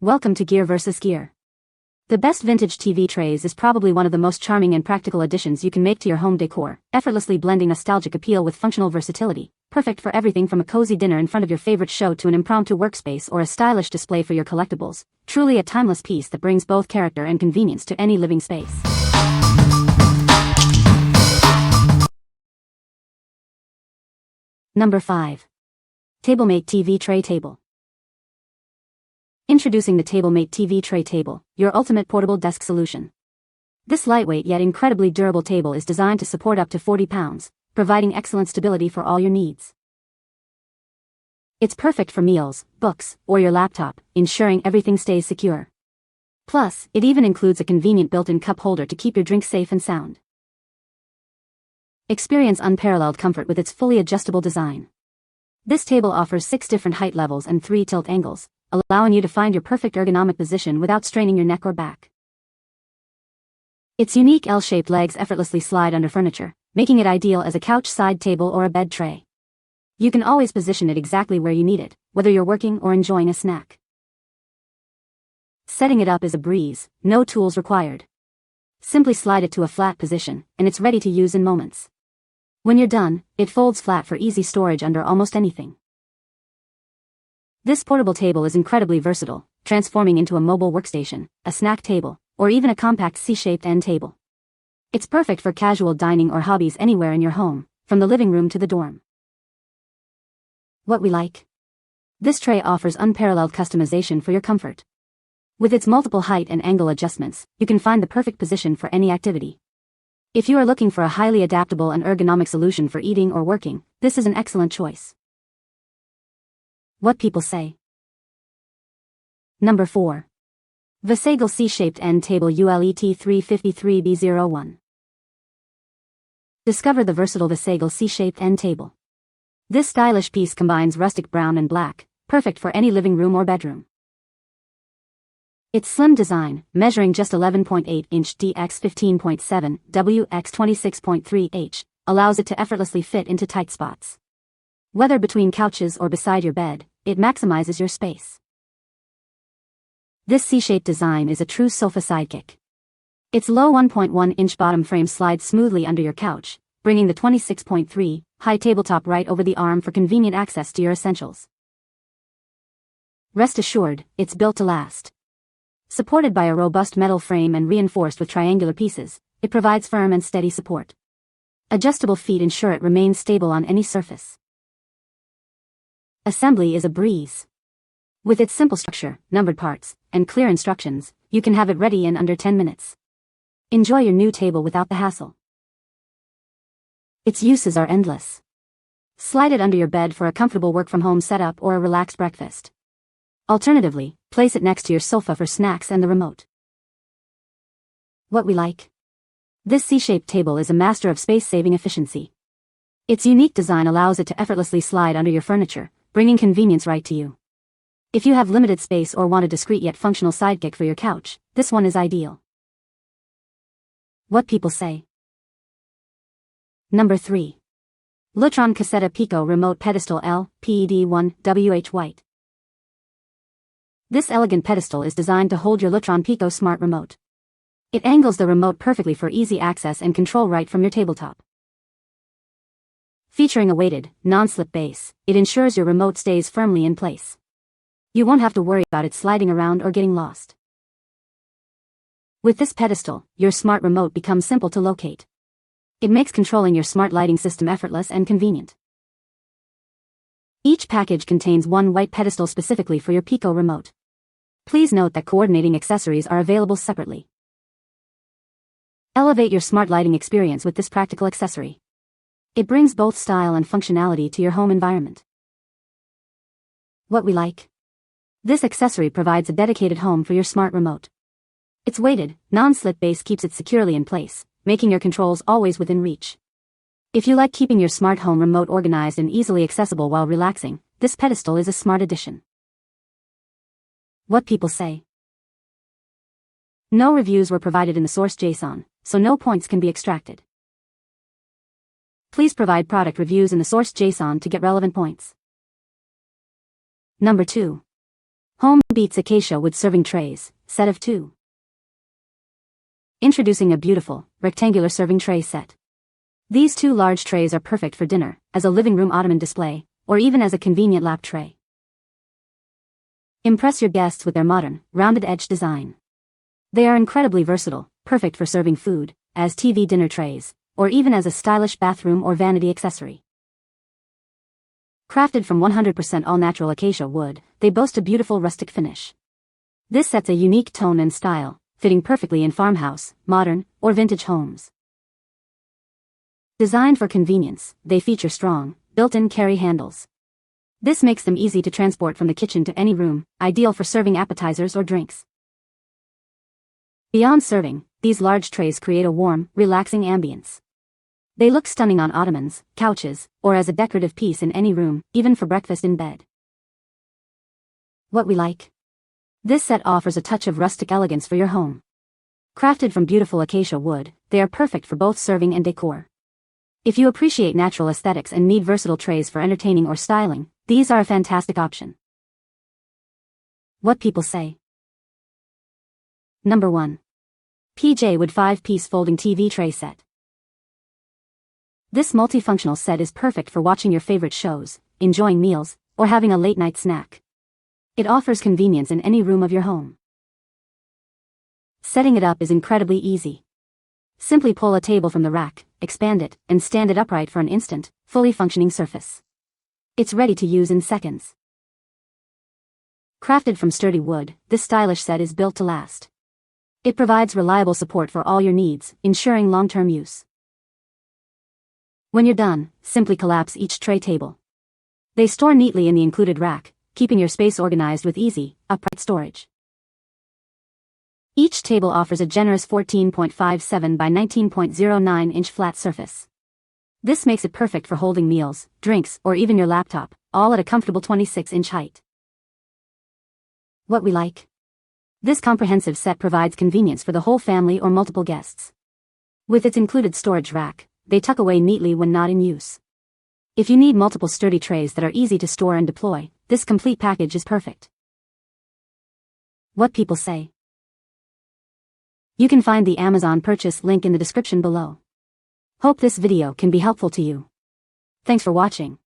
Welcome to Gear vs. Gear. The best vintage TV trays is probably one of the most charming and practical additions you can make to your home decor, effortlessly blending nostalgic appeal with functional versatility, perfect for everything from a cozy dinner in front of your favorite show to an impromptu workspace or a stylish display for your collectibles. Truly a timeless piece that brings both character and convenience to any living space. Number 5. TableMate TV Tray Table. Introducing the TableMate TV Tray Table, your ultimate portable desk solution. This lightweight yet incredibly durable table is designed to support up to 40 pounds, providing excellent stability for all your needs. It's perfect for meals, books, or your laptop, ensuring everything stays secure. Plus, it even includes a convenient built-in cup holder to keep your drinks safe and sound. Experience unparalleled comfort with its fully adjustable design. This table offers 6 different height levels and 3 tilt angles, allowing you to find your perfect ergonomic position without straining your neck or back. Its unique L-shaped legs effortlessly slide under furniture, making it ideal as a couch side table or a bed tray. You can always position it exactly where you need it, whether you're working or enjoying a snack. Setting it up is a breeze, no tools required. Simply slide it to a flat position, and it's ready to use in moments. When you're done, it folds flat for easy storage under almost anything. This portable table is incredibly versatile, transforming into a mobile workstation, a snack table, or even a compact C-shaped end table. It's perfect for casual dining or hobbies anywhere in your home, from the living room to the dorm. What we like? This tray offers unparalleled customization for your comfort. With its multiple height and angle adjustments, you can find the perfect position for any activity. If you are looking for a highly adaptable and ergonomic solution for eating or working, this is an excellent choice. What people say. Number 4. VASAGLE C-shaped end table ULET 353B01. Discover the versatile VASAGLE C-shaped end table. This stylish piece combines rustic brown and black, perfect for any living room or bedroom. Its slim design, measuring just 11.8 inch dx 15.7 w x 26.3 h, allows it to effortlessly fit into tight spots. Whether between couches or beside your bed, it maximizes your space. This C-shaped design is a true sofa sidekick. Its low 1.1-inch bottom frame slides smoothly under your couch, bringing the 26.3 high tabletop right over the arm for convenient access to your essentials. Rest assured, it's built to last. Supported by a robust metal frame and reinforced with triangular pieces, it provides firm and steady support. Adjustable feet ensure it remains stable on any surface. Assembly is a breeze. With its simple structure, numbered parts, and clear instructions, you can have it ready in under 10 minutes. Enjoy your new table without the hassle. Its uses are endless. Slide it under your bed for a comfortable work-from-home setup or a relaxed breakfast. Alternatively, place it next to your sofa for snacks and the remote. What we like? This C-shaped table is a master of space-saving efficiency. Its unique design allows it to effortlessly slide under your furniture, bringing convenience right to you. If you have limited space or want a discreet yet functional sidekick for your couch, this one is ideal. What people say. Number 3. Lutron Caseta Pico Remote Pedestal L, PED1, WH White. This elegant pedestal is designed to hold your Lutron Pico smart remote. It angles the remote perfectly for easy access and control right from your tabletop. Featuring a weighted, non-slip base, it ensures your remote stays firmly in place. You won't have to worry about it sliding around or getting lost. With this pedestal, your smart remote becomes simple to locate. It makes controlling your smart lighting system effortless and convenient. Each package contains one white pedestal specifically for your Pico remote. Please note that coordinating accessories are available separately. Elevate your smart lighting experience with this practical accessory. It brings both style and functionality to your home environment. What we like? This accessory provides a dedicated home for your smart remote. Its weighted, non-slip base keeps it securely in place, making your controls always within reach. If you like keeping your smart home remote organized and easily accessible while relaxing, this pedestal is a smart addition. What people say. No reviews were provided in the source JSON, so no points can be extracted. Please provide product reviews in the source JSON to get relevant points. Number 2. Home Beets Acacia wood serving trays, set of 2. Introducing a beautiful, rectangular serving tray set. These 2 large trays are perfect for dinner, as a living room ottoman display, or even as a convenient lap tray. Impress your guests with their modern, rounded-edge design. They are incredibly versatile, perfect for serving food, as TV dinner trays, or even as a stylish bathroom or vanity accessory. Crafted from 100% all-natural acacia wood, they boast a beautiful rustic finish. This sets a unique tone and style, fitting perfectly in farmhouse, modern, or vintage homes. Designed for convenience, they feature strong, built-in carry handles. This makes them easy to transport from the kitchen to any room, ideal for serving appetizers or drinks. Beyond serving, these large trays create a warm, relaxing ambience. They look stunning on ottomans, couches, or as a decorative piece in any room, even for breakfast in bed. What we like. This set offers a touch of rustic elegance for your home. Crafted from beautiful acacia wood, they are perfect for both serving and decor. If you appreciate natural aesthetics and need versatile trays for entertaining or styling, these are a fantastic option. What people say. Number 1. PJ Wood 5-piece folding TV tray set. This multifunctional set is perfect for watching your favorite shows, enjoying meals, or having a late-night snack. It offers convenience in any room of your home. Setting it up is incredibly easy. Simply pull a table from the rack, expand it, and stand it upright for an instant, fully functioning surface. It's ready to use in seconds. Crafted from sturdy wood, this stylish set is built to last. It provides reliable support for all your needs, ensuring long-term use. When you're done, simply collapse each tray table. They store neatly in the included rack, keeping your space organized with easy, upright storage. Each table offers a generous 14.57 by 19.09-inch flat surface. This makes it perfect for holding meals, drinks, or even your laptop, all at a comfortable 26-inch height. What we like. This comprehensive set provides convenience for the whole family or multiple guests. With its included storage rack, they tuck away neatly when not in use. If you need multiple sturdy trays that are easy to store and deploy, this complete package is perfect. What people say. You can find the Amazon purchase link in the description below. Hope this video can be helpful to you. Thanks for watching.